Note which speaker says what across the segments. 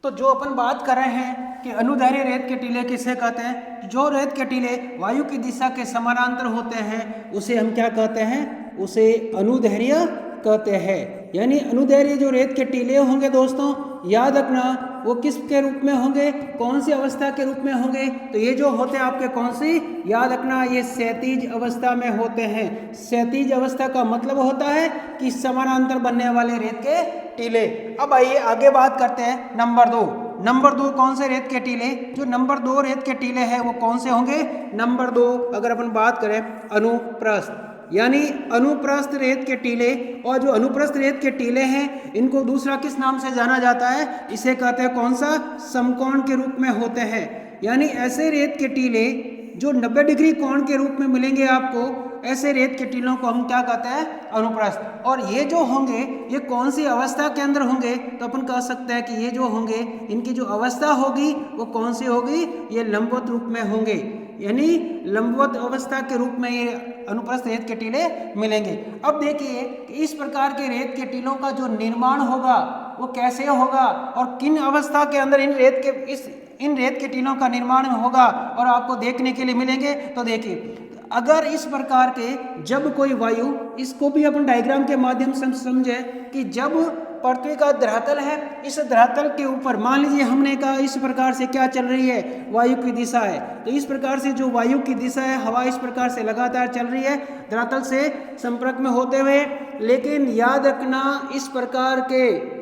Speaker 1: तो जो अपन बात कर रहे हैं कि अनुदैर्घ्य रेत के टीले किसे कहते हैं, जो रेत के टीले वायु की दिशा के समानांतर होते हैं उसे हम क्या कहते हैं, उसे अनुदैर्घ्य कहते हैं। यानी अनुदैर्घ्य जो रेत के टीले होंगे दोस्तों, याद रखना वो किस के रूप में होंगे, कौन सी अवस्था के रूप में होंगे, तो ये जो होते हैं आपके कौन सी, याद रखना ये क्षैतिज अवस्था में होते हैं। क्षैतिज अवस्था का मतलब होता है कि समानांतर बनने वाले रेत के टीले। अब आइए आगे बात करते हैं नंबर 2। नंबर 2 कौन से रेत के टीले, जो नंबर 2 रेत के टीले हैं वो कौन से होंगे, नंबर 2 अगर अपन बात करें अनुप्रस्थ, यानी अनुप्रस्थ रेत के टीले। और जो अनुप्रस्थ रेत के टीले हैं इनको दूसरा किस नाम से जाना जाता है, इसे कहते हैं कौन सा, समकोण के रूप में होते हैं। यानी ऐसे रेत के टीले जो 90 डिग्री कोण के रूप में मिलेंगे आपको, ऐसे रेत के टीलों को हम क्या कहते हैं, अनुप्रस्थ। और ये जो होंगे ये कौन सी अवस्था के अंदर होंगे, तो अपन कह सकते हैं कि ये जो होंगे इनकी जो अवस्था होगी वो कौन सी होगी, ये लंबवत रूप में होंगे। यानी लंबवत अवस्था के रूप में ये अनुप्रस्थ रेत के टीले मिलेंगे। अब देखिए कि इस प्रकार के रेत के टीलों का जो निर्माण होगा वो कैसे होगा और किन अवस्था के अंदर इन रेत के टीलों का निर्माण होगा और आपको देखने के लिए मिलेंगे। तो देखिए अगर इस प्रकार के जब कोई वायु, इसको भी अपन डायग्राम के माध्यम से समझे कि जब पृथ्वी का धरातल है, इस धरातल के ऊपर मान लीजिए हमने कहा इस प्रकार से क्या चल रही है, वायु की दिशा है, तो इस प्रकार से जो वायु की दिशा है, हवा इस प्रकार से लगातार चल रही है धरातल से संपर्क में होते हुए। लेकिन याद रखना इस प्रकार के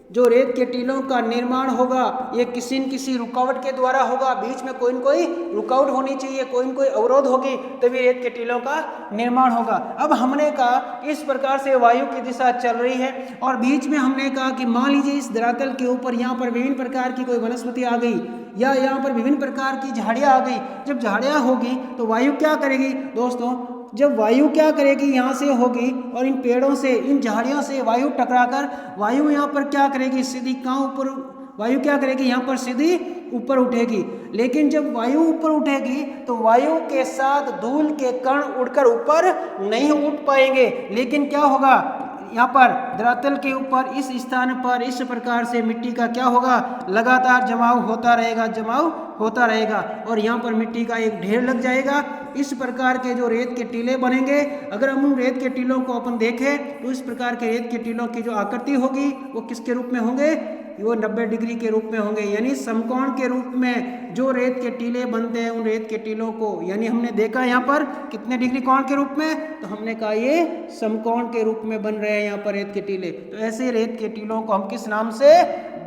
Speaker 1: जो रेत के टीलों का निर्माण होगा ये किसी न किसी रुकावट के द्वारा होगा, बीच में कोई न कोई रुकावट होनी चाहिए, कोई न कोई अवरोध होगी तभी रेत के टीलों का निर्माण होगा। अब हमने कहा इस प्रकार से वायु की दिशा चल रही है और बीच में हमने कहा कि मान लीजिए इस धरातल के ऊपर यहाँ पर विभिन्न प्रकार की कोई वनस्पति आ गई या यहाँ पर विभिन्न प्रकार की झाड़ियाँ आ गई। जब झाड़ियाँ होगी तो वायु क्या करेगी दोस्तों, जब वायु क्या करेगी यहाँ से होगी और इन पेड़ों से, इन झाड़ियों से वायु टकराकर वायु यहाँ पर क्या करेगी, सीधी कहाँ ऊपर, वायु क्या करेगी यहाँ पर सीधी ऊपर उठेगी। लेकिन जब वायु ऊपर उठेगी तो वायु के साथ धूल के कण उड़कर ऊपर नहीं उठ पाएंगे, लेकिन क्या होगा यहाँ पर धरातल के ऊपर इस स्थान पर इस प्रकार से मिट्टी का क्या होगा, लगातार जमाव होता रहेगा, जमाव होता रहेगा और यहाँ पर मिट्टी का एक ढेर लग जाएगा। इस प्रकार के जो रेत के टीले बनेंगे, अगर हम उन रेत के टीलों को अपन देखें तो इस प्रकार के रेत के टीलों की जो आकृति होगी वो किसके रूप में होंगे, वो 90 डिग्री के रूप में होंगे। यानी समकोण के रूप में जो रेत के टीले बनते हैं उन रेत के टीलों को, यानी हमने देखा यहाँ पर कितने डिग्री कोण के रूप में, तो हमने कहा ये समकोण के रूप में बन रहे हैं यहाँ पर रेत के टीले। तो ऐसे रेत के टीलों को हम किस नाम से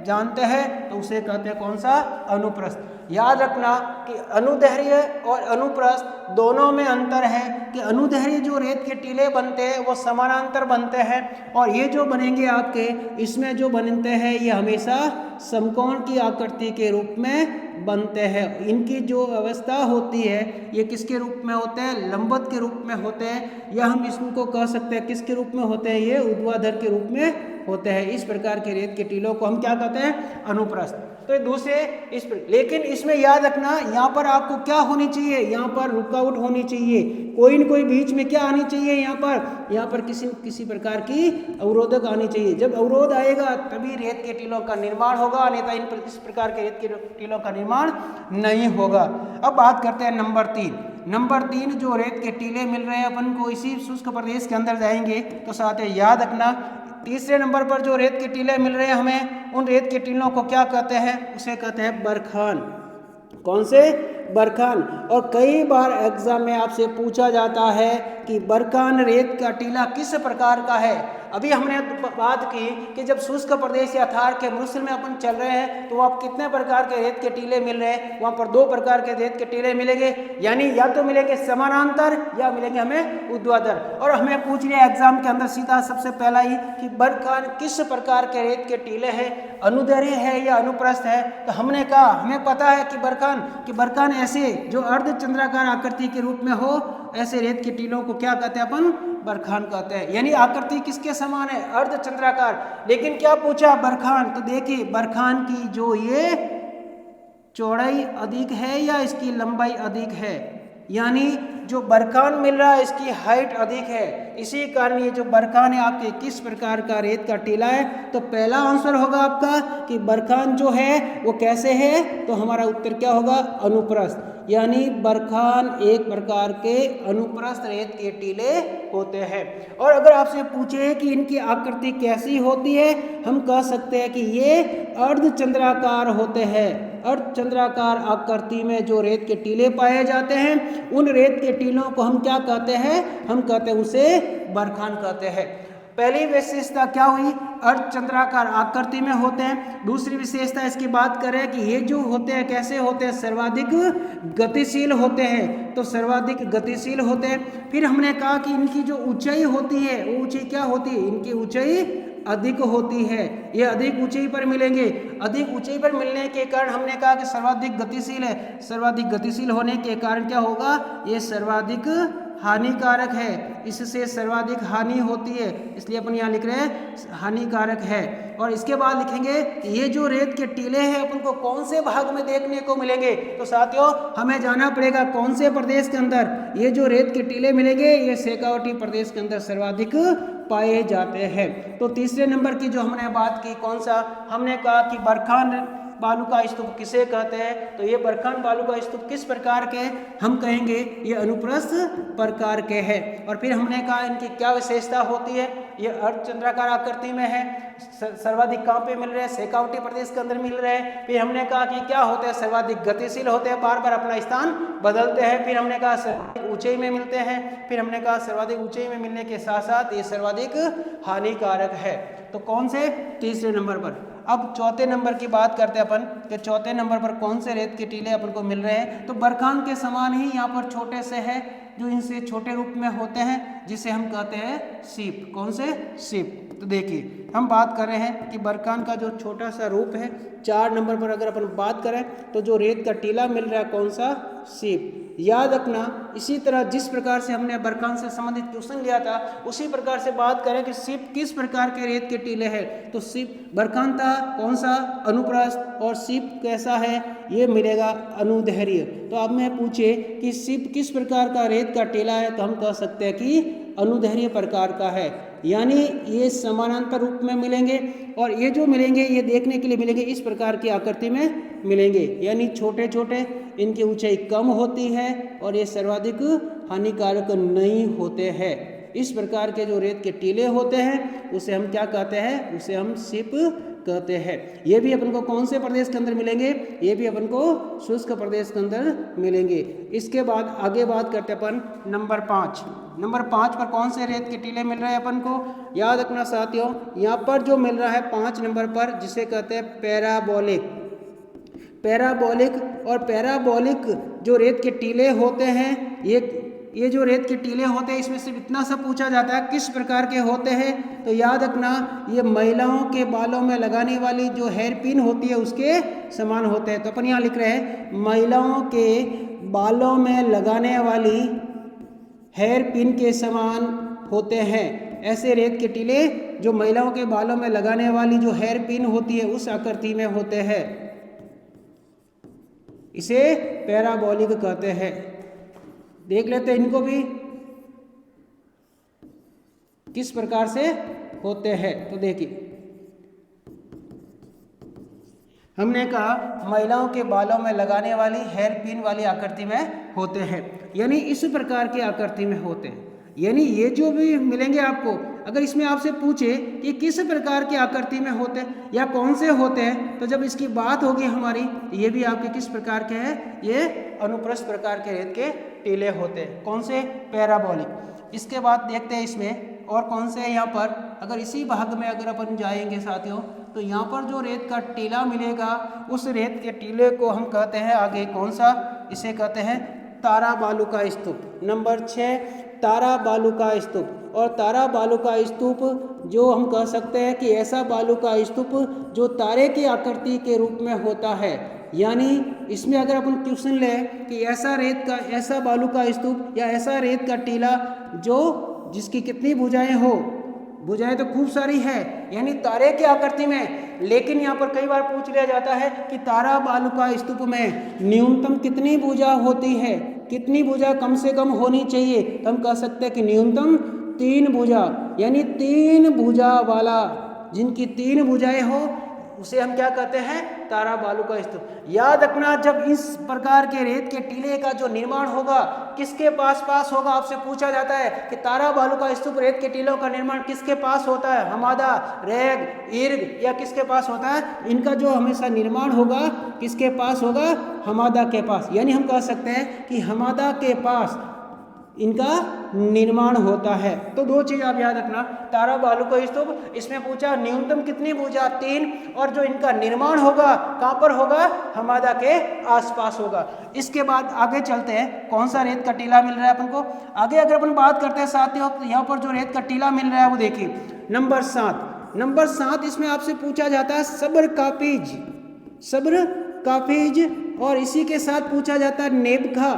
Speaker 1: जानते हैं, तो उसे कहते हैं कौन सा, अनुप्रस्थ। याद रखना कि अनुदैर्घ्य और अनुप्रस्थ दोनों में अंतर है कि अनुदैर्घ्य जो रेत के टीले बनते हैं वो समानांतर बनते हैं और ये जो बनेंगे आपके, इसमें जो बनते हैं ये हमेशा समकोण की आकृति के रूप में बनते हैं। इनकी जो अवस्था होती है ये किसके रूप में होते हैं, लंबवत के रूप में होते हैं, या हम इसको कह सकते हैं किसके रूप में होते हैं, ये ऊर्ध्वाधर के रूप में होते हैं। इस प्रकार के रेत के टीलों को हम क्या कहते हैं, अनुप्रस्थ। तो दूसरे लेकिन इसमें याद रखना यहाँ पर आपको क्या होनी चाहिए, यहाँ पर रुकावट होनी चाहिए, कोई न कोई बीच में क्या आनी चाहिए, यहाँ पर किसी प्रकार की अवरोधक आनी चाहिए। जब अवरोध आएगा तभी रेत के टीलों का निर्माण होगा, अन्यथा इस प्रकार के रेत के टीलों का निर्माण नहीं होगा। अब बात करते हैं नंबर 3। नंबर 3 जो रेत के टीले मिल रहे हैं अपन को इसी शुष्क प्रदेश के अंदर जाएंगे तो साथ ही याद रखना तीसरे नंबर पर जो रेत के टीले मिल रहे हैं हमें, उन रेत के टीलों को क्या कहते हैं, उसे कहते हैं बरखान। कौन से, बरखान। और कई बार एग्जाम में आपसे पूछा जाता है कि बरखान रेत का टीला किस प्रकार का है। अभी हमने बात की कि जब शुष्क प्रदेश या थार के मरुस्थल में अपन चल रहे हैं तो वहाँ कितने प्रकार के रेत के टीले मिल रहे हैं, वहाँ पर 2 प्रकार के रेत के टीले मिलेंगे, यानी या तो मिलेंगे समानांतर या मिलेंगे हमें ऊर्ध्वाधर। और हमें पूछ लिया एग्जाम के अंदर सीधा सबसे पहला ही कि बरखान किस प्रकार के रेत के टीले हैं, अनुदैर्घ्य है या अनुप्रस्थ है। तो हमने कहा हमें पता है कि बरखान ऐसे जो अर्धचंद्राकार आकृति के रूप में हो, ऐसे रेत के टीलों को क्या कहते हैं, अपन बरखान कहते हैं। यानी आकृति किसके समान है, अर्धचंद्राकार। लेकिन क्या पूछा बरखान, तो देखिए बरखान की जो ये चौड़ाई अधिक है या इसकी लंबाई अधिक है, यानी जो बरखान मिल रहा है इसकी हाइट अधिक है, इसी कारण ये जो बरखान है आपके किस प्रकार का रेत का टीला है। तो पहला आंसर होगा आपका कि बरखान जो है वो कैसे है, तो हमारा उत्तर क्या होगा, अनुप्रस्थ। यानी बरखान एक प्रकार के अनुप्रस्थ रेत के टीले होते हैं। और अगर आपसे पूछे कि इनकी आकृति कैसी होती है, हम कह सकते हैं कि ये अर्धचंद्राकार होते हैं। अर्धचंद्राकार आकृति में जो रेत के टीले पाए जाते हैं, उन रेत के टीलों को हम क्या कहते हैं, हम कहते हैं उसे बरखान कहते हैं। पहली विशेषता क्या हुई, अर्धचंद्राकार आकृति में होते हैं। दूसरी विशेषता इसकी बात करें कि ये जो होते हैं कैसे होते हैं, सर्वाधिक गतिशील होते हैं। तो सर्वाधिक गतिशील होते हैं। फिर हमने कहा कि इनकी जो ऊंचाई होती है वो ऊंचाई क्या होती है, इनकी ऊंचाई अधिक होती है। ये अधिक ऊंचाई पर मिलेंगे। अधिक ऊंचाई पर मिलने के कारण हमने कहा कि सर्वाधिक गतिशील है। सर्वाधिक गतिशील होने के कारण क्या होगा, ये सर्वाधिक हानिकारक है। इससे सर्वाधिक हानि होती है, इसलिए अपन यहाँ लिख रहे हैं हानिकारक है। और इसके बाद लिखेंगे कि ये जो रेत के टीले हैं अपन को कौन से भाग में देखने को मिलेंगे। तो साथियों हमें जाना पड़ेगा कौन से प्रदेश के अंदर ये जो रेत के टीले मिलेंगे, ये शेखावटी प्रदेश के अंदर सर्वाधिक पाए जाते हैं। तो तीसरे नंबर की जो हमने बात की, कौन सा, हमने कहा कि बरखान बालू का स्तूप किसे कहते हैं। तो ये बरखान बालू का स्तूप किस प्रकार के, हम कहेंगे ये अनुप्रस्थ प्रकार के हैं। और फिर हमने कहा इनकी क्या विशेषता होती है, ये अर्धचंद्राकार आकृति में है। सर्वाधिक कहाँ पे मिल रहे हैं, शेखावटी प्रदेश के अंदर मिल रहे हैं। फिर हमने कहा कि क्या होते हैं, सर्वाधिक गतिशील होते हैं, बार बार अपना स्थान बदलते हैं। फिर हमने कहा सर्वाधिक ऊंचाई में मिलते हैं। फिर हमने कहा सर्वाधिक ऊंचाई में मिलने के साथ साथ ये सर्वाधिक हानिकारक है। तो कौन से, तीसरे नंबर पर। अब चौथे नंबर की बात करते हैं अपन कि चौथे नंबर पर कौन से रेत के टीले अपन को मिल रहे हैं। तो बरखान के समान ही यहाँ पर छोटे से है, जो इनसे छोटे रूप में होते हैं, जिसे हम कहते हैं सीप। कौन से, सीप। तो देखिए हम बात कर रहे हैं कि बरखान का जो छोटा सा रूप है, 4 नंबर पर अगर अपन बात करें तो जो रेत का टीला मिल रहा है कौन सा, सीप। याद रखना, इसी तरह जिस प्रकार से हमने बरखान से संबंधित क्वेश्चन लिया था, उसी प्रकार से बात करें कि सीप किस प्रकार के रेत के टीले हैं। तो सीप बरखान था कौन सा, अनुप्रस्थ, और सीप कैसा है, ये मिलेगा अनुदैर्घ्य। तो अब मैं पूछे कि सीप किस प्रकार का रेत का टीला है, तो हम कह सकते हैं कि अनुदैर्घ्य प्रकार का है। यानी ये समानांतर रूप में मिलेंगे, और ये जो मिलेंगे ये देखने के लिए मिलेंगे इस प्रकार की आकृति में मिलेंगे। यानी छोटे छोटे, इनकी ऊंचाई कम होती है, और ये सर्वाधिक हानिकारक नहीं होते हैं। इस प्रकार के जो रेत के टीले होते हैं उसे हम क्या कहते हैं, उसे हम सीप कहते हैं। ये भी अपन को कौन से प्रदेश के अंदर मिलेंगे, ये भी अपन को शुष्क प्रदेश के अंदर मिलेंगे। इसके बाद आगे बात करते हैं अपन नंबर 5। नंबर 5 पर कौन से रेत के टीले मिल रहे हैं अपन को, याद रखना साथियों, यहाँ पर जो मिल रहा है 5 नंबर पर, जिसे कहते हैं पैराबोलिक। पैराबोलिक और पैराबोलिक जो रेत के टीले होते हैं, ये जो रेत के टीले होते हैं, इसमें सिर्फ इतना सा पूछा जाता है किस प्रकार के होते हैं। तो याद रखना, ये महिलाओं के बालों में लगाने वाली जो हेयर पिन होती है उसके समान होते हैं। तो अपन यहाँ लिख रहे हैं महिलाओं के बालों में लगाने वाली हेयर पिन के समान होते हैं। ऐसे रेत के टीले जो महिलाओं के बालों में लगाने वाली जो हेयर पिन होती है उस आकृति में होते हैं, इसे पैराबोलिक कहते हैं। देख लेते हैं इनको भी किस प्रकार से होते हैं। तो देखिए हमने कहा महिलाओं के बालों में लगाने वाली हेयर पिन वाली आकृति में होते हैं, यानी इस प्रकार की आकृति में होते हैं। यानी ये जो भी मिलेंगे आपको, अगर इसमें आपसे पूछे कि किस प्रकार की आकृति में होते हैं या कौन से होते हैं, तो जब इसकी बात होगी हमारी, ये भी आपके किस प्रकार के हैं, ये अनुप्रस्थ प्रकार के रेत के टीले होते हैं। कौन से, पैराबोलिक। इसके बाद देखते हैं इसमें और कौन से, यहाँ पर अगर इसी भाग में अगर अपन जाएंगे साथियों, तो यहाँ पर जो रेत का टीला मिलेगा उस रेत के टीले को हम कहते हैं आगे कौन सा, इसे कहते हैं तारा बालू का स्तूप। नंबर 6 तारा बालू का स्तूप। और तारा बालू का स्तूप जो हम कह सकते हैं कि ऐसा बालू का स्तूप जो तारे की आकृति के रूप में होता है। यानी इसमें अगर अपन क्वेश्चन लें कि ऐसा बालू का स्तूप या ऐसा रेत का टीला जो जिसकी कितनी भुजाएं हो, भुजाएं तो खूब सारी है, यानी तारे की आकृति में, लेकिन यहाँ पर कई बार पूछ लिया जाता है कि तारा बालू का स्तूप में न्यूनतम कितनी भुजा होती है। कितनी भुजा कम से कम होनी चाहिए, तो हम कह सकते हैं कि न्यूनतम 3 भुजा, यानी 3 भुजा वाला, जिनकी 3 भुजाएं हो उसे हम क्या कहते हैं, तारा बालू का स्तूप। याद रखना, जब इस प्रकार के रेत के टीले का जो निर्माण होगा किसके पास होगा, आपसे पूछा जाता है कि तारा बालू का स्तूप रेत के टीलों का निर्माण किसके पास होता है, हमादा, रेग, इर्ग या किसके पास होता है, इनका जो हमेशा निर्माण होगा किसके पास होगा, हमादा के पास। यानी हम कह सकते हैं कि हमादा के पास इनका निर्माण होता है। तो 2 चीज आप याद रखना, तारा बालू का स्तूप, इसमें पूछा न्यूनतम कितनी भुजा, 3, और जो इनका निर्माण होगा कहाँ पर होगा, हमादा के आसपास होगा। इसके बाद आगे चलते हैं, कौन सा रेत का टीला मिल रहा है अपन को। आगे अगर अपन बात करते हैं साथियों, तो यहाँ पर जो रेत का टीला मिल रहा है वो देखिए नंबर 7, इसमें आपसे पूछा जाता है सब्र काफिज, और इसी के साथ पूछा जाता है नेबखा,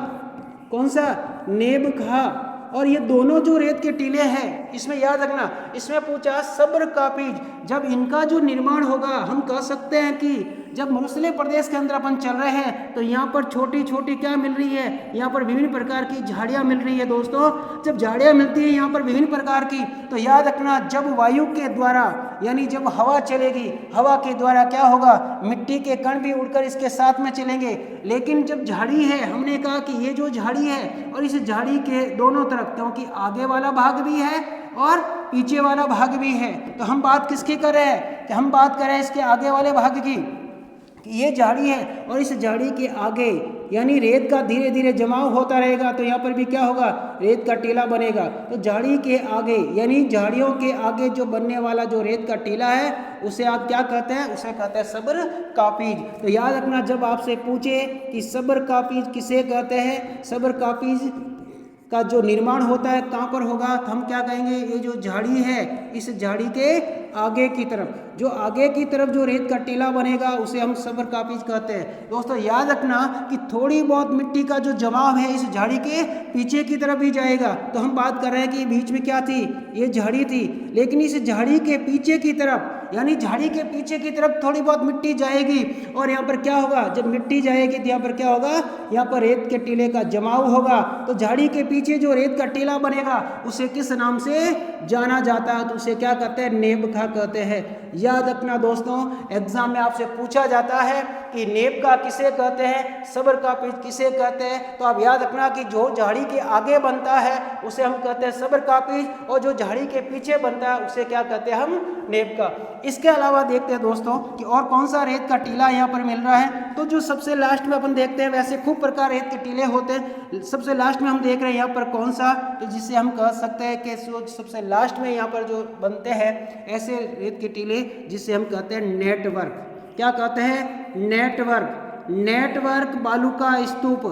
Speaker 1: कौन सा, नेबखा। और ये दोनों जो रेत के टीले हैं, इसमें याद रखना, इसमें पूछा सब्र काफिज, जब इनका जो निर्माण होगा हम कह सकते हैं कि जब मूसले प्रदेश के अंदर अपन चल रहे हैं तो यहाँ पर छोटी छोटी क्या मिल रही है, यहाँ पर विभिन्न प्रकार की झाड़ियाँ मिल रही है दोस्तों। जब झाड़ियाँ मिलती है यहाँ पर विभिन्न प्रकार की, तो याद रखना जब वायु के द्वारा, यानी जब हवा चलेगी, हवा के द्वारा क्या होगा, मिट्टी के कण भी उड़कर इसके साथ में चलेंगे। लेकिन जब झाड़ी है, हमने कहा कि ये जो झाड़ी है और इस झाड़ी के दोनों तरफ, क्योंकि आगे वाला भाग भी है और पीछे वाला भाग भी है, तो हम बात किसकी कर रहे हैं, कि हम बात कर रहे हैं इसके आगे वाले भाग की। ये झाड़ी है और इस झाड़ी के आगे यानी रेत का धीरे धीरे जमाव होता रहेगा, तो यहाँ पर भी क्या होगा, रेत का टीला बनेगा। तो झाड़ी के आगे यानी झाड़ियों के आगे जो बनने वाला जो रेत का टीला है उसे आप क्या कहते हैं, उसे कहते हैं सब्र काफिज। तो याद रखना, जब आपसे पूछे कि सब्र काफिज किसे कहते हैं, सब्र काफिज का जो निर्माण होता है कहाँ पर होगा, तो हम क्या कहेंगे, ये जो झाड़ी है इस झाड़ी के आगे की तरफ, जो आगे की तरफ जो रेत का टीला बनेगा उसे हम सब्र काफिज कहते हैं। दोस्तों याद रखना कि थोड़ी बहुत मिट्टी का जो जमाव है इस झाड़ी के पीछे की तरफ भी जाएगा। तो हम बात कर रहे हैं कि बीच में क्या थी, ये झाड़ी थी, लेकिन इस झाड़ी के पीछे की तरफ यानी झाड़ी के पीछे की तरफ थोड़ी बहुत मिट्टी जाएगी, और यहाँ पर क्या होगा, जब मिट्टी जाएगी तो यहाँ पर क्या होगा, यहाँ पर रेत के टीले का जमाव होगा। तो झाड़ी के पीछे जो रेत का टीला बनेगा उसे किस नाम से जाना जाता है, तो उसे क्या कहते हैं, नेबखा कहते हैं। याद रखना दोस्तों, एग्जाम में आपसे पूछा जाता है कि नेबखा किसे कहते हैं, सब्र काफिज किसे कहते हैं, तो आप याद रखना कि जो झाड़ी के आगे बनता है उसे हम कहते हैं सब्र काफिज, और जो झाड़ी के पीछे बनता है उसे क्या कहते हैं, हम नेबखा। इसके अलावा देखते हैं दोस्तों कि और कौन सा रेत का टीला यहाँ पर मिल रहा है। तो जो सबसे लास्ट में अपन देखते हैं, वैसे खूब प्रकार रेत के टीले होते हैं, सबसे लास्ट में हम देख रहे हैं यहाँ पर कौन सा, तो जिससे हम कह सकते हैं कि सबसे लास्ट में यहाँ पर जो बनते हैं ऐसे रेत के टीले जिसे हम कहते हैं नेटवर्क। क्या कहते हैं, नेटवर्क बालू का स्तूप।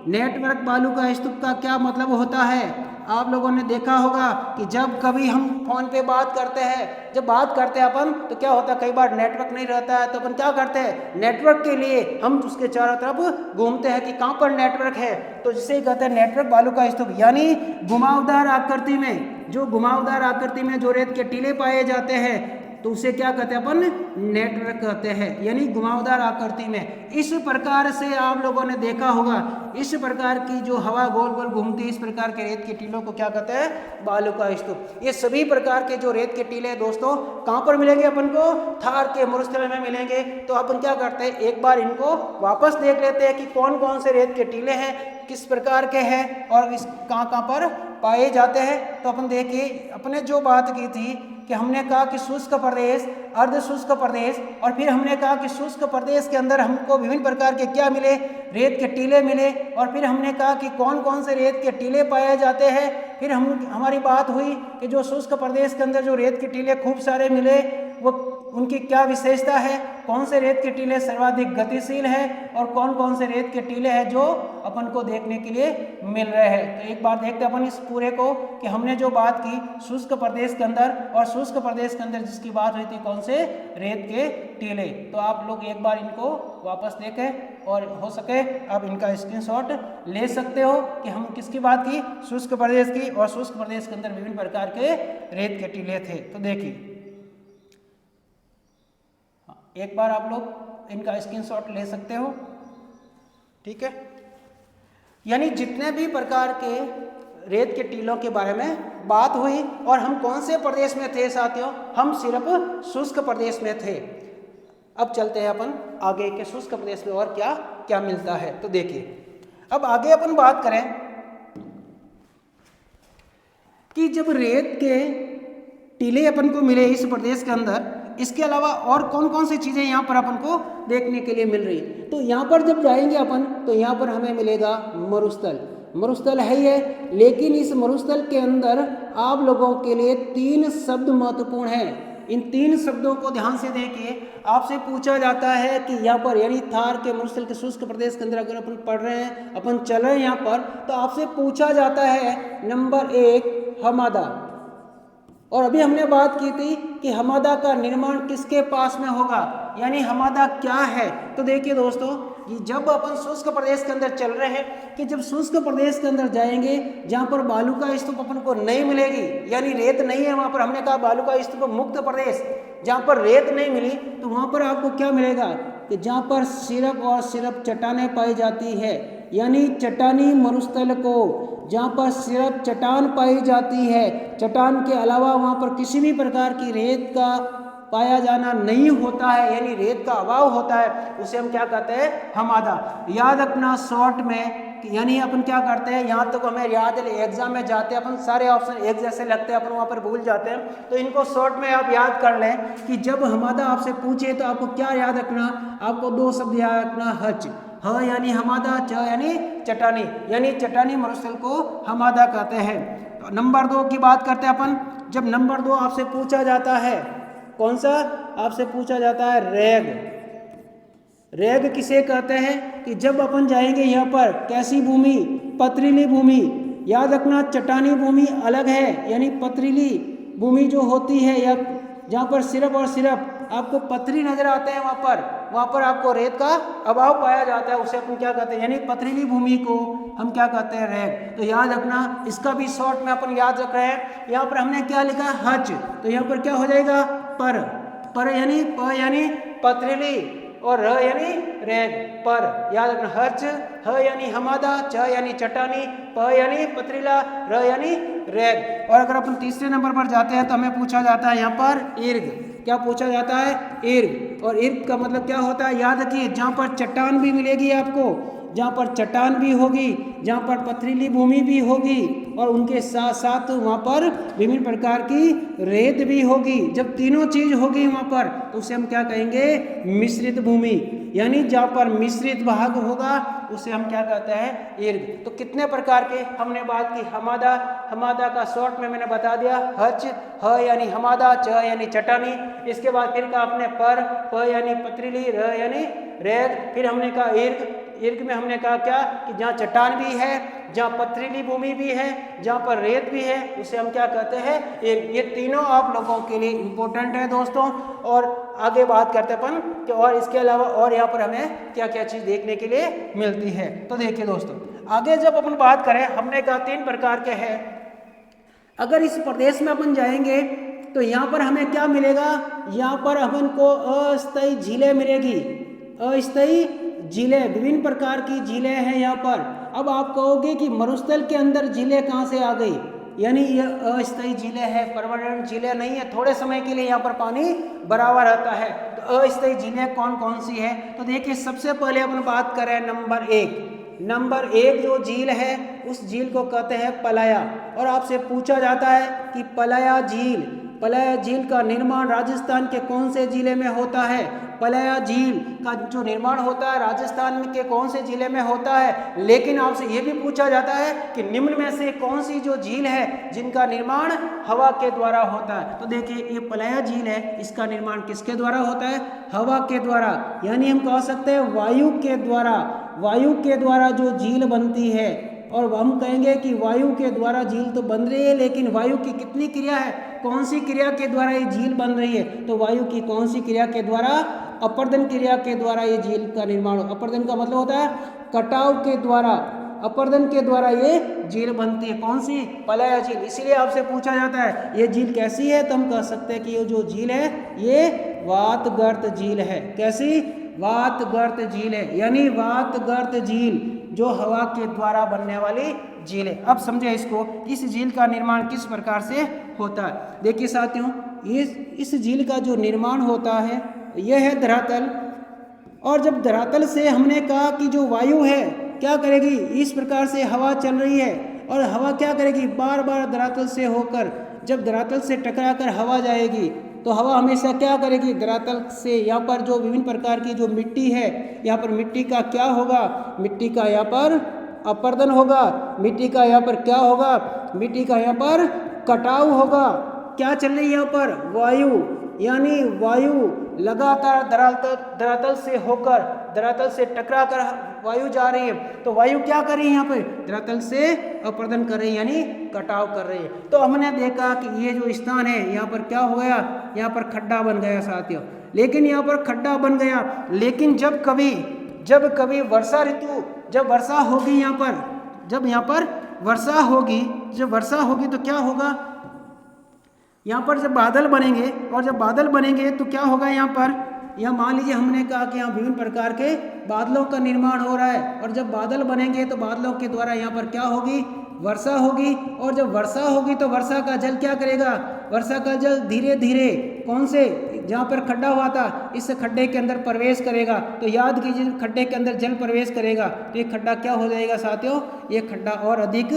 Speaker 1: नेटवर्क बालू का स्तूप का क्या मतलब होता है, आप लोगों ने देखा होगा कि जब कभी हम फोन पे बात करते हैं, जब बात करते हैं अपन तो क्या होता है, कई बार नेटवर्क नहीं रहता है, तो अपन क्या करते हैं, नेटवर्क के लिए हम उसके चारों तरफ घूमते हैं कि कहाँ पर नेटवर्क है, तो जिसे कहते हैं नेटवर्क बालू का स्तूप। यानी घुमावदार आकृति में, जो घुमावदार आकृति में जो रेत के टीले पाए जाते हैं तो उसे क्या कहते हैं, अपन नेटवर्क कहते हैं, यानी घुमावदार आकृति में। इस प्रकार से आप लोगों ने देखा होगा, इस प्रकार की जो हवा गोल गोल घूमती है, इस प्रकार के रेत के टीलों को क्या कहते हैं, बालू का स्तूप। ये सभी प्रकार के जो रेत के टीले दोस्तों कहाँ पर मिलेंगे अपन को, थार के मरुस्थल में मिलेंगे। तो अपन क्या करते हैं, एक बार इनको वापस देख लेते हैं कि कौन कौन से रेत के टीले हैं, किस प्रकार के हैं और इस कहाँ कहाँ पर पाए जाते हैं। तो अपन देखिए, अपने जो बात की थी कि हमने कहा कि शुष्क प्रदेश, अर्ध शुष्क प्रदेश, और फिर हमने कहा कि शुष्क प्रदेश के अंदर हमको विभिन्न प्रकार के क्या मिले, रेत के टीले मिले, और फिर हमने कहा कि कौन कौन से रेत के टीले पाए जाते हैं। फिर हमारी बात हुई कि जो शुष्क प्रदेश के अंदर जो रेत के टीले खूब सारे मिले वो उनकी क्या विशेषता है, कौन से रेत के टीले सर्वाधिक गतिशील है और कौन कौन से रेत के टीले हैं जो अपन को देखने के लिए मिल रहे हैं। तो एक बार देखते हैं अपन इस पूरे को कि हमने जो बात की शुष्क प्रदेश के अंदर, और शुष्क प्रदेश के अंदर जिसकी बात हुई थी कौन से, रेत के टीले। तो आप लोग एक बार इनको वापस देखें और हो सके आप इनका स्क्रीनशॉट ले सकते हो कि हम किसकी बात की, शुष्क प्रदेश की, और शुष्क प्रदेश के अंदर विभिन्न प्रकार के रेत के टीले थे। तो देखिए एक बार आप लोग इनका स्क्रीनशॉट ले सकते हो, ठीक है। यानी जितने भी प्रकार के रेत के टीलों के बारे में बात हुई, और हम कौन से प्रदेश में थे साथियों, हम सिर्फ शुष्क प्रदेश में थे। अब चलते हैं अपन आगे के शुष्क प्रदेश में और क्या क्या मिलता है। तो देखिए अब आगे अपन बात करें कि जब रेत के टीले अपन को मिले इस प्रदेश के अंदर, इसके अलावा और कौन कौन सी चीज़ें यहाँ पर अपन को देखने के लिए मिल रही है। तो यहाँ पर जब जाएंगे अपन तो यहाँ पर हमें मिलेगा मरुस्थल। मरुस्थल है ही है, लेकिन इस मरुस्थल के अंदर आप लोगों के लिए 3 शब्द महत्वपूर्ण हैं। इन 3 शब्दों को ध्यान से देखिए। आपसे पूछा जाता है कि यहाँ पर यानी थार के मरुस्थल के शुष्क प्रदेश के अंदर अगर अपन पढ़ रहे हैं, अपन चल रहे हैं यहाँ पर, तो आपसे पूछा जाता है नंबर 1 हमादा। और अभी हमने बात की थी कि हमादा का निर्माण किसके पास में होगा, यानी हमादा क्या है। तो देखिए दोस्तों, कि जब अपन शुष्क प्रदेश के अंदर चल रहे हैं, कि जब शुष्क प्रदेश के अंदर जाएंगे जहाँ पर बालू का स्तूप अपन को नहीं मिलेगी, यानी रेत नहीं है वहाँ पर, हमने कहा बालू का स्तूप मुक्त प्रदेश, जहाँ पर रेत नहीं मिली, तो वहाँ पर आपको क्या मिलेगा कि जहाँ पर सिर्फ और सिर्फ चट्टानें पाई जाती है, यानी चट्टानी मरुस्थल को, जहाँ पर सिर्फ चट्टान पाई जाती है, चट्टान के अलावा वहाँ पर किसी भी प्रकार की रेत का पाया जाना नहीं होता है, यानी रेत का अभाव होता है, उसे हम क्या कहते हैं, हमादा। याद रखना शॉर्ट में, यानी अपन क्या करते हैं, यहाँ तक हमें याद है, एग्जाम में जाते हैं अपन सारे ऑप्शन एक जैसे लगते हैं, अपन वहाँ पर भूल जाते हैं, तो इनको शॉर्ट में आप याद कर लें कि जब हमादा आपसे पूछे तो आपको क्या याद रखना, आपको 2 शब्द याद रखना, हच, ह यानी हमादा, च यानी चट्टानी, यानी चट्टानी मरुस्थल को हमादा कहते हैं। तो नंबर 2 की बात करते हैं अपन। जब नंबर 2 आपसे पूछा जाता है, कौन सा आपसे पूछा जाता है, रेग। रेग किसे कहते हैं कि जब अपन जाएंगे यहाँ पर कैसी भूमि, पथरीली भूमि। याद रखना चट्टानी भूमि अलग है, यानी पथरीली भूमि जो होती है, या जहाँ पर सिर्फ और सिर्फ आपको पथरी नजर आते हैं, वहाँ पर आपको रेत का अभाव पाया जाता है, उसे अपन क्या कहते हैं, यानी पथरीली भूमि को हम क्या कहते हैं, रेग। तो याद रखना, इसका भी शॉर्ट में अपन याद रख रहे हैं। यहाँ पर हमने क्या लिखा है, हच, तो यहाँ पर क्या हो जाएगा, पर यानी प यानी पथरीली, और र यानी रेग, पर। याद रखना, हच, ह यानी हमादा, च यानी चट्टानी, प यानी पथरीला, र यानी रेग। और अगर अपन तीसरे नंबर पर जाते हैं तो हमें पूछा जाता है यहाँ पर ईर्ग। क्या पूछा जाता है, ईर्ग। और ईर्ग का मतलब क्या होता है, याद रखिए, जहाँ पर चट्टान भी मिलेगी आपको, जहाँ पर चट्टान भी होगी, जहाँ पर पथरीली भूमि भी होगी, और उनके साथ साथ वहाँ पर विभिन्न प्रकार की रेत भी होगी। जब तीनों चीज होगी वहाँ पर, तो उसे हम क्या कहेंगे, मिश्रित भूमि, यानी जहाँ पर मिश्रित भाग होगा उसे हम क्या कहते हैं, ईर्ग। तो कितने प्रकार के हमने बात की, हमादा का शॉर्ट में मैंने बता दिया, हच, ह यानी हमादा, च यानी चट्टानी, इसके बाद फिर कहा आपने प यानी पथरीली, र यानी रेत, फिर हमने कहा ईर्ग। ईर्ग में हमने कहा क्या कि जहाँ चट्टान भी है, जहाँ पथरीली भूमि भी है, जहाँ पर रेत भी है, उसे हम क्या कहते हैं, ईर्ग। ये तीनों आप लोगों के लिए इम्पोर्टेंट है दोस्तों। और आगे बात करते अपन कि और इसके अलावा और यहाँ पर हमें क्या क्या चीज़ देखने के लिए मिलती है। तो देखिए दोस्तों, आगे जब अपन बात करें, हमने कहा 3 प्रकार के हैं। अगर इस प्रदेश में अपन जाएंगे तो यहाँ पर हमें क्या मिलेगा, यहाँ पर अपन को अस्थायी झीलें मिलेगी, अस्थायी झीलें, विभिन्न प्रकार की झीलें हैं यहाँ पर। अब आप कहोगे कि मरुस्थल के अंदर झीलें कहाँ से आ गई, यानी यह अस्थायी झीलें हैं, परमानेंट झीलें नहीं है, थोड़े समय के लिए यहाँ पर पानी बराबर रहता है। तो अस्थायी झीलें कौन कौन सी है, तो देखिए सबसे पहले अपन बात करें नंबर 1 जो झील है, उस झील को कहते हैं पलाया। और आपसे पूछा जाता है कि पलाया झील का निर्माण राजस्थान के कौन से जिले में होता है। पलाया झील का जो निर्माण होता है राजस्थान के कौन से जिले में होता है। लेकिन आपसे ये भी पूछा जाता है कि निम्न में से कौन सी जो झील है जिनका निर्माण हवा के द्वारा होता है। तो देखिए ये पलाया झील है, इसका निर्माण किसके द्वारा होता है, हवा के द्वारा, यानी हम कह सकते हैं वायु के द्वारा जो झील बनती है। और हम कहेंगे कि वायु के द्वारा झील तो बन रही है, लेकिन वायु की कितनी क्रिया है, कौन सी क्रिया के द्वारा ये झील बन रही है, तो वायु की कौन सी क्रिया के द्वारा, अपर्दन क्रिया के द्वारा ये झील का निर्माण। अपर्दन का मतलब होता है कटाव के द्वारा, अपर्दन के द्वारा ये झील बनती है, कौन सी, पलाया झील। इसीलिए आपसे पूछा जाता है ये झील कैसी है, तो हम कह सकते हैं कि ये जो झील है ये वातगर्त झील है। कैसी, वातगर्त झील है, यानी वातगर्त झील जो हवा के द्वारा बनने वाली झील है। अब समझे इसको, इस झील का निर्माण किस प्रकार से होता है। देखिए साथियों, इस झील का जो निर्माण होता है यह है धरातल, और जब धरातल से हमने कहा कि जो वायु है क्या करेगी, इस प्रकार से हवा चल रही है और हवा क्या करेगी, बार बार धरातल से होकर, जब धरातल से टकराकर हवा जाएगी तो हवा हमेशा क्या करेगी, धरातल से यहाँ पर जो विभिन्न प्रकार की जो मिट्टी है, यहाँ पर मिट्टी का क्या होगा, मिट्टी का यहाँ पर अपरदन होगा, मिट्टी का यहाँ पर क्या होगा, मिट्टी का यहाँ पर कटाव होगा। क्या चल रही है यहाँ पर, वायु, यानी वायु लगातार धरातल से होकर, धरातल से टकरा कर वायु जा रही है, तो वायु क्या कर रही है यहाँ पे, धरातल से अपरदन कर रही है, यानी कटाव कर रही है। तो हमने देखा कि ये जो स्थान है यहाँ पर क्या हो गया, यहाँ पर खड्डा बन गया साथियों। लेकिन यहाँ पर खड्डा बन गया, लेकिन जब कभी वर्षा ऋतु, जब वर्षा होगी यहाँ पर, जब यहाँ पर वर्षा होगी, जब वर्षा होगी तो क्या होगा, यहाँ पर जब बादल बनेंगे, और जब बादल बनेंगे तो क्या होगा, यहाँ पर, यहाँ मान लीजिए हमने कहा कि यहाँ विभिन्न प्रकार के बादलों का निर्माण हो रहा है, और जब बादल बनेंगे तो बादलों के द्वारा यहाँ पर क्या होगी, वर्षा होगी, और जब वर्षा होगी तो वर्षा का जल क्या करेगा, वर्षा का जल धीरे धीरे कौन से, जहाँ पर खड्डा हुआ था इस खड्डे के अंदर प्रवेश करेगा। तो याद कीजिए, खड्डे के अंदर जल प्रवेश करेगा तो ये खड्डा क्या हो जाएगा साथियों, ये खड्डा और अधिक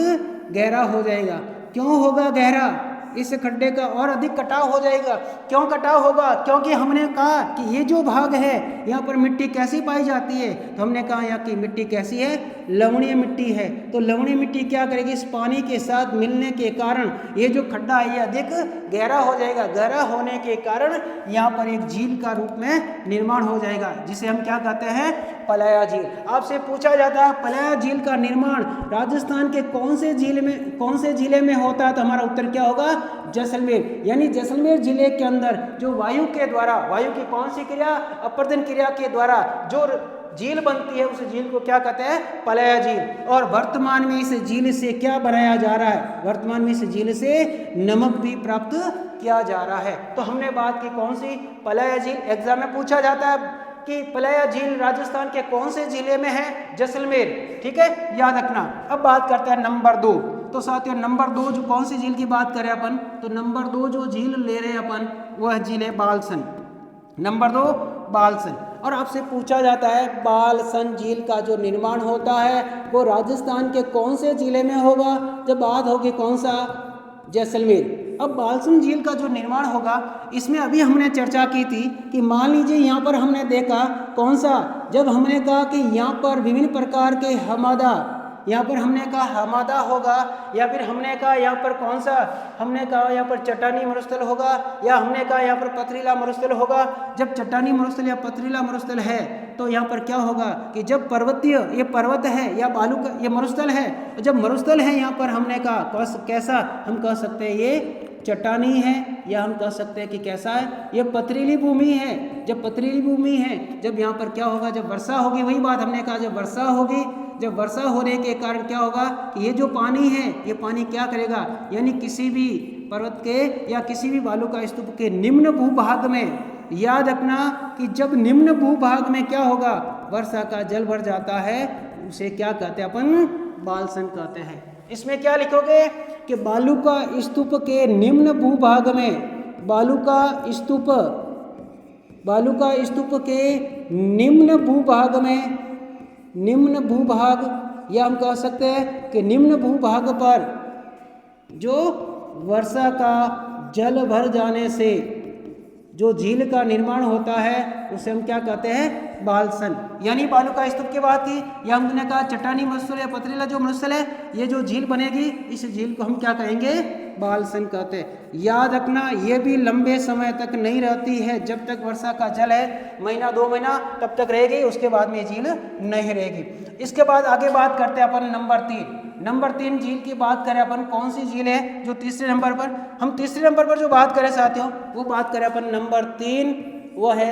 Speaker 1: गहरा हो जाएगा। क्यों होगा गहरा, इस खड्डे का और अधिक कटाव हो जाएगा। क्यों कटाव होगा, क्योंकि हमने कहा कि ये जो भाग है यहाँ पर मिट्टी कैसी पाई जाती है, तो हमने कहा यहाँ की मिट्टी कैसी है, लवणीय मिट्टी है। तो लवणीय मिट्टी क्या करेगी, इस पानी के साथ मिलने के कारण ये जो खड्डा है ये अधिक गहरा हो जाएगा। गहरा होने के कारण यहाँ पर एक झील का रूप में निर्माण हो जाएगा, जिसे हम क्या कहते हैं, पलाया झील। आपसे पूछा जाता है पलाया झील का निर्माण राजस्थान के कौन से जिले में होता है, तो हमारा उत्तर क्या होगा, जैसलमेर। यानी जैसलमेर जिले के अंदर जो वायु के द्वारा, वायु की कौन सी क्रिया, अपरदन क्रिया के द्वारा जो झील बनती है उस झील को क्या कहते हैं, पलाया झील। और वर्तमान में इस झील से क्या बनाया जा रहा है, वर्तमान में इस झील से नमक भी प्राप्त किया जा रहा है। तो हमने बात की कौन सी, पलाया झील। एग्जाम में पूछा जाता है कि पलाया झील राजस्थान के कौन से जिले में है, जैसलमेर। ठीक है, याद रखना। अब बात करते हैं नंबर 2। तो साथियों नंबर 2 जो कौन सी झील की बात करें अपन, तो नंबर 2 जो झील ले रहे हैं अपन वह झील है बालसन। नंबर 2 बालसन। और आपसे पूछा जाता है बालसन झील का जो निर्माण होता है वो राजस्थान के कौन से जिले में होगा, जब बात होगी कौन सा, जैसलमेर। अब बालसन झील का जो निर्माण होगा इसमें अभी हमने चर्चा की थी कि मान लीजिए यहाँ पर हमने देखा कौन सा, जब हमने कहा कि यहाँ पर विभिन्न प्रकार के हमादा, यहाँ पर हमने कहा हमादा होगा, या फिर हमने कहा यहाँ पर कौन सा, हमने कहा यहाँ पर चट्टानी मरुस्थल होगा, या हमने कहा यहाँ पर पथरीला मरुस्थल होगा। जब चट्टानी मरुस्थल या पथरीला मरुस्थल है तो यहाँ पर क्या होगा कि जब पर्वतीय, ये पर्वत है या बालू का ये मरुस्थल है, जब मरुस्थल है यहाँ पर हमने कहा कैसा, हम कह सकते हैं ये चट्टानी है, या हम कह सकते हैं कि कैसा है, ये पथरीली भूमि है। जब पथरीली भूमि है, जब यहाँ पर क्या होगा, जब वर्षा होगी, वही बात हमने कहा, जब वर्षा होगी, जब वर्षा होने के कारण क्या होगा कि ये जो पानी है ये पानी क्या करेगा, यानी किसी भी पर्वत के या किसी भी बालू का स्तूप के निम्न भूभाग में, याद रखना कि जब निम्न भूभाग में क्या होगा, वर्षा का जल भर जाता है, उसे क्या कहते हैं अपन, बालसन कहते हैं। इसमें क्या लिखोगे कि बालू का स्तूप के निम्न भूभाग में, बालू का स्तूप के निम्न भूभाग में, निम्न भूभाग, या हम कह सकते हैं कि निम्न भूभाग पर जो वर्षा का जल भर जाने से जो झील का निर्माण होता है उसे हम क्या कहते हैं, बालसन। यानी बालू का स्तूप की बात की, या हमने कहा चट्टानी मरुस्थल या पथरीला जो मरुस्थल है, ये जो झील बनेगी इस झील को हम क्या कहेंगे, बालसन कहते हैं। याद रखना ये भी लंबे समय तक नहीं रहती है, जब तक वर्षा का जल है, महीना 2 महीना तब तक रहेगी, उसके बाद में झील नहीं रहेगी। इसके बाद आगे बात करते हैं अपन नंबर 3। नंबर 3 झील की बात करें अपन, कौन सी झील है जो तीसरे नंबर पर, हम तीसरे नंबर पर जो बात करें साथियों वो बात करें अपन नंबर 3, वो है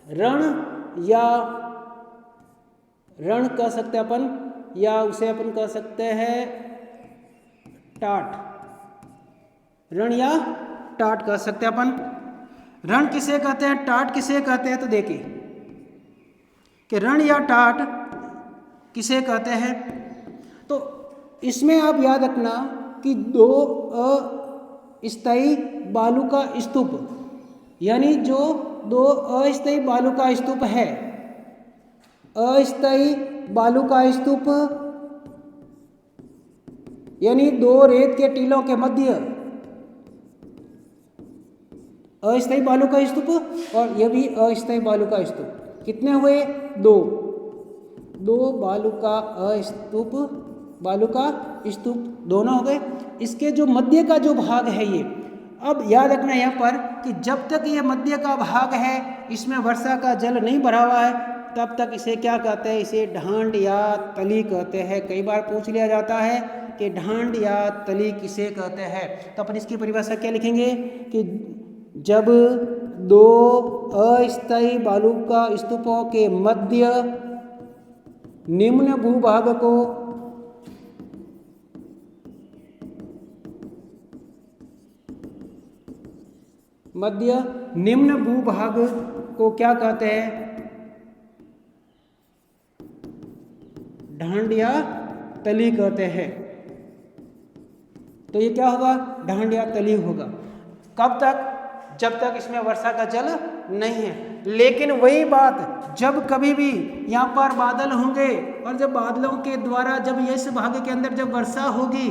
Speaker 1: रण या रण कह सकते हैं अपन, या उसे अपन कह सकते हैं टाट, रण या टाट कह सकते हैं अपन। रण किसे कहते हैं, टाट किसे कहते हैं, तो देखिए कि रण या टाट किसे कहते हैं? तो इसमें आप याद रखना कि दो अस्थायी बालू का स्तूप, यानी जो दो अस्थायी बालू का स्तूप है, अस्थायी बालू का स्तूप यानी दो रेत के टीलों के मध्य अस्थायी बालू का स्तूप, और यह भी अस्थायी बालू का स्तूप। कितने हुए? दो बालू का स्तूप, बालू का स्तूप दोनों हो गए। इसके जो मध्य का जो भाग है ये, अब याद रखना यहाँ पर कि जब तक ये मध्य का भाग है, इसमें वर्षा का जल नहीं भरा हुआ है, तब तक इसे क्या कहते हैं? इसे ढांड या तली कहते हैं। कई बार पूछ लिया जाता है कि ढांड या तली किसे कहते हैं, तो अपन इसकी परिभाषा क्या लिखेंगे कि जब दो अस्थायी बालू का स्तूपों के मध्य निम्न भूभाग को क्या कहते हैं? ढांड या तली कहते हैं। तो ये क्या होगा? ढांड या तली होगा। कब तक? जब तक इसमें वर्षा का जल नहीं है। लेकिन वही बात, जब कभी भी यहाँ पर बादल होंगे और जब बादलों के द्वारा जब इस भाग के अंदर जब वर्षा होगी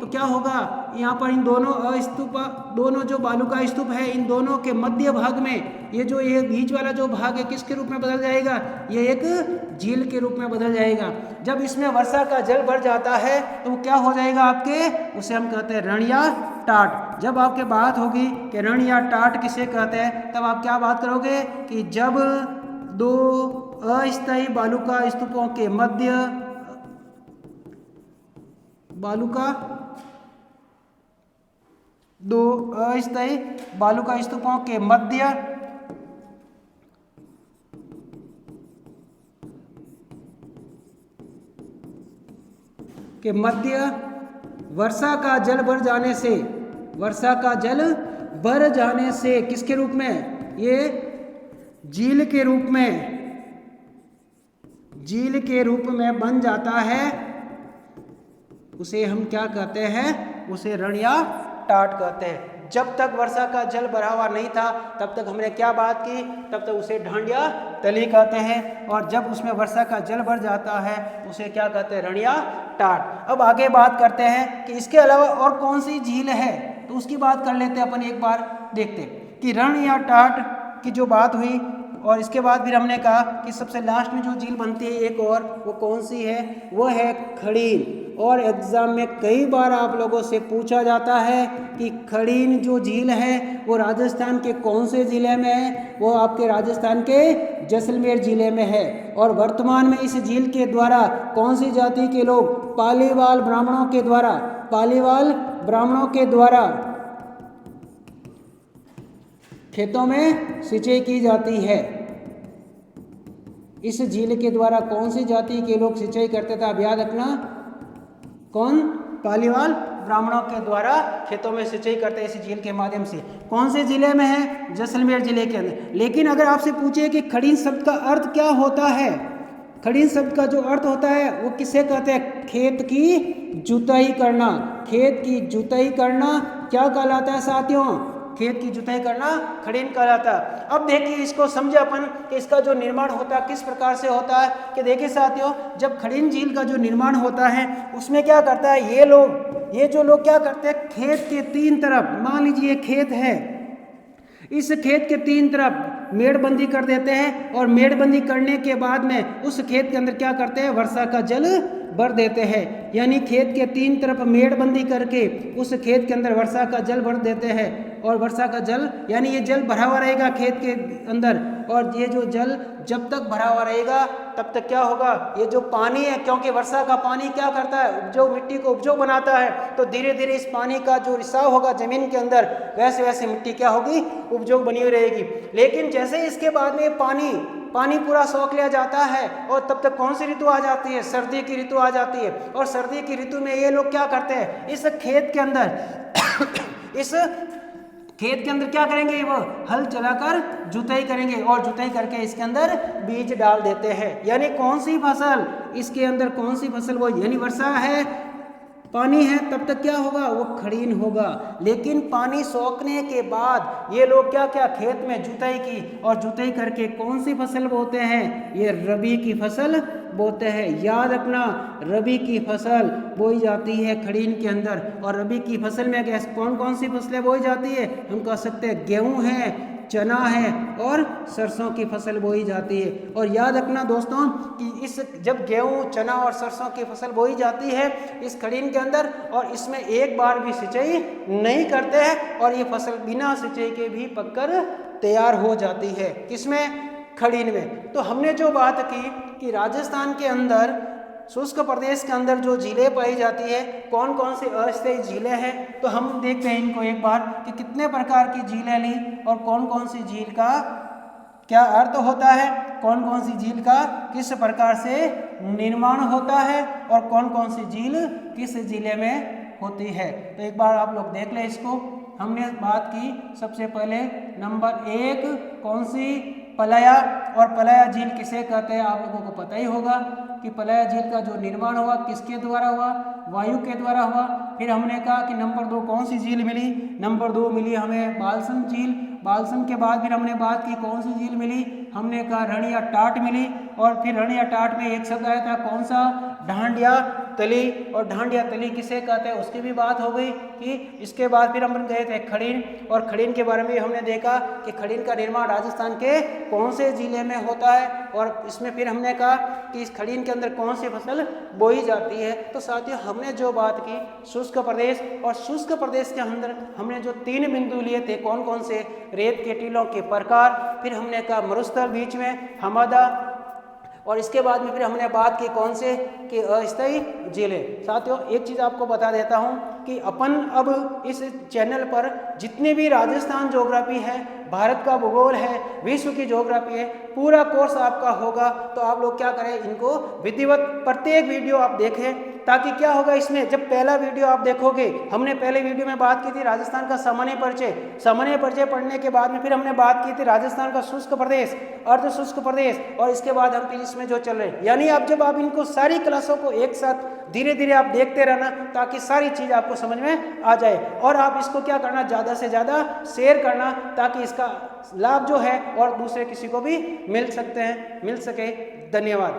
Speaker 1: तो क्या होगा? यहाँ पर इन दोनों जो बालू का स्तूप है, इन दोनों के मध्य भाग में ये जो ये बीच वाला जो भाग है किसके रूप में बदल जाएगा? ये एक झील के रूप में बदल जाएगा। जब इसमें वर्षा का जल भर जाता है तो क्या हो जाएगा आपके? उसे हम कहते हैं रण या टाट। जब आपके बात होगी कि रण या टाट किसे कहते हैं, तब आप क्या बात करोगे कि जब दो अस्थायी बालू का स्तूपों के मध्य दो अस्थायी बालू का स्तूपों के मध्य वर्षा का जल भर जाने से किसके रूप में? ये झील के रूप में बन जाता है। उसे हम क्या कहते हैं? उसे रण या टाट कहते हैं। जब तक वर्षा का जल भरा हुआ नहीं था तब तक हमने क्या बात की? तब तक उसे ढांड या तली कहते हैं, और जब उसमें वर्षा का जल भर जाता है उसे क्या कहते हैं? रण या टाट। अब आगे बात करते हैं कि इसके अलावा और कौन सी झील है, तो उसकी बात कर लेते हैं अपन। एक बार देखते कि रण या टाट की जो बात हुई, और इसके बाद फिर हमने कहा कि सबसे लास्ट में जो झील बनती है एक और, वो कौन सी है? वो है खड़ीन। और एग्जाम में कई बार आप लोगों से पूछा जाता है कि खड़ीन जो झील है वो राजस्थान के कौन से ज़िले में है? वो आपके राजस्थान के जैसलमेर ज़िले में है। और वर्तमान में इस झील के द्वारा कौन सी जाति के लोग? पालीवाल ब्राह्मणों के द्वारा खेतों में सिंचाई की जाती है। इस झील के द्वारा कौन सी जाति के लोग सिंचाई करते थे? आप याद रखना, कौन? पालीवाल ब्राह्मणों के द्वारा खेतों में सिंचाई करते हैं इस झील के माध्यम से। कौन से जिले में है? जैसलमेर जिले के अंदर। लेकिन अगर आपसे पूछे कि खड़ीन शब्द का अर्थ क्या होता है, खड़ीन शब्द का जो अर्थ होता है वो किसे कहते हैं? खेत की जुताई करना। खेत की जुताई करना क्या कहलाता है साथियों? खेत की जुताई करना खड़ीन कहलाता है। अब देखिए इसको समझे अपन कि इसका जो निर्माण होता है किस प्रकार से होता है। कि देखिए साथियों, जब खड़ीन झील का जो निर्माण होता है उसमें क्या करता है ये जो लोग क्या करते हैं, खेत के तीन तरफ, मान लीजिए खेत है, इस खेत के तीन तरफ मेड़बंदी कर देते हैं, और मेड़बंदी करने के बाद में उस खेत के अंदर क्या करते हैं? वर्षा का जल भर देते हैं। यानी खेत के तीन तरफ मेड़बंदी करके उस खेत के अंदर वर्षा का जल भर देते हैं, और वर्षा का जल यानी ये जल भरा हुआ रहेगा खेत के अंदर, और ये जो जल जब तक भरा हुआ रहेगा तब तक क्या होगा? ये जो पानी है, क्योंकि वर्षा का पानी क्या करता है? उपजाऊ मिट्टी को उपजाऊ बनाता है, तो धीरे धीरे इस पानी का जो रिसाव होगा जमीन के अंदर, वैसे वैसे मिट्टी क्या होगी? उपजाऊ बनी हुई रहेगी। लेकिन जैसे इसके बाद में पानी पूरा सोख लिया जाता है, और तब तक कौन सी ऋतु आ जाती है? सर्दी की ऋतु आ जाती है। और सर्दी की ऋतु में ये लोग क्या करते हैं? इस खेत के अंदर इस खेत के अंदर क्या करेंगे, वो हल चलाकर जुताई करेंगे और जुताई करके इसके अंदर बीज डाल देते हैं। यानी कौन सी फसल, इसके अंदर कौन सी फसल, वो यानी वर्षा है, पानी है, तब तक क्या होगा, वो खड़ीन होगा। लेकिन पानी सोखने के बाद ये लोग क्या क्या खेत में जुताई की और जुताई करके कौन सी फसल बोते हैं, ये रबी की फसल बोते हैं। याद रखना, रबी की फसल बोई जाती है खड़ीन के अंदर। और रबी की फसल में कौन कौन सी फसलें बोई जाती है, हम कह सकते हैं गेहूँ है, चना है और सरसों की फसल बोई जाती है। और याद रखना दोस्तों कि इस जब गेहूं, चना और सरसों की फसल बोई जाती है इस खड़ीन के अंदर, और इसमें एक बार भी सिंचाई नहीं करते हैं और ये फसल बिना सिंचाई के भी पककर तैयार हो जाती है। किसमें, खड़ीन में। तो हमने जो बात की कि राजस्थान के अंदर, शुष्क प्रदेश के अंदर जो झीलें पाई जाती है, कौन कौन सी अस्थायी झीलें हैं, तो हम देखते हैं इनको एक बार कि कितने प्रकार की झीलें ली और कौन कौन सी झील का क्या अर्थ होता है, कौन कौन सी झील का किस प्रकार से निर्माण होता है और कौन कौन सी झील किस जिले में होती है। तो एक बार आप लोग देख लें इसको। हमने बात की सबसे पहले नंबर 1 कौन सी, पलाया। और पलाया झील किसे कहते हैं, आप लोगों को पता ही होगा कि पलाया झील का जो निर्माण हुआ किसके द्वारा हुआ, वायु के द्वारा हुआ। फिर हमने कहा कि नंबर 2 कौन सी झील मिली, नंबर 2 मिली हमें बालसम झील। बालसम के बाद फिर हमने बात की कौन सी झील मिली, हमने कहा रणिया टाट मिली। और फिर रणिया टाट में एक शब्द आया था कौन सा, ढांडिया तली। और ढांडिया तली किसे कहते हैं उसकी भी बात हो गई कि इसके बाद फिर हम गए थे खड़ीन। और खड़ीन के बारे में हमने देखा कि खड़ीन का निर्माण राजस्थान के कौन से जिले में होता है। और इसमें फिर हमने कहा कि इस खड़ीन के अंदर कौन सी फसल बोई जाती है। तो साथियों हमने जो बात की शुष्क प्रदेश, और शुष्क प्रदेश के अंदर हमने जो 3 बिंदु लिए थे, कौन कौन से, रेत के टीलों के प्रकार, फिर हमने कहा मरुस्थल बीच में हमादा, और इसके बाद में फिर हमने बात की कौन से कि अस्थायी झीलें। साथियों एक चीज़ आपको बता देता हूँ कि अपन अब इस चैनल पर जितनी भी राजस्थान ज्योग्राफी है, भारत का भूगोल है, विश्व की ज्योग्राफी है, पूरा कोर्स आपका होगा। तो आप लोग क्या करें, इनको विधिवत प्रत्येक वीडियो आप देखें, ताकि क्या होगा इसमें, जब पहला वीडियो आप देखोगे, हमने पहले वीडियो में बात की थी राजस्थान का सामान्य परिचय। सामान्य परिचय पढ़ने के बाद में फिर हमने बात की थी राजस्थान का शुष्क प्रदेश, अर्ध शुष्क प्रदेश, और इसके बाद हम फिर इसमें जो चल रहे हैं। यानी आप जब आप इनको सारी क्लासों को एक साथ धीरे धीरे आप देखते रहना, ताकि सारी चीज़ आपको समझ में आ जाए। और आप इसको क्या करना, ज़्यादा से ज़्यादा शेयर करना, ताकि इसका लाभ जो है और दूसरे किसी को भी मिल सके। धन्यवाद।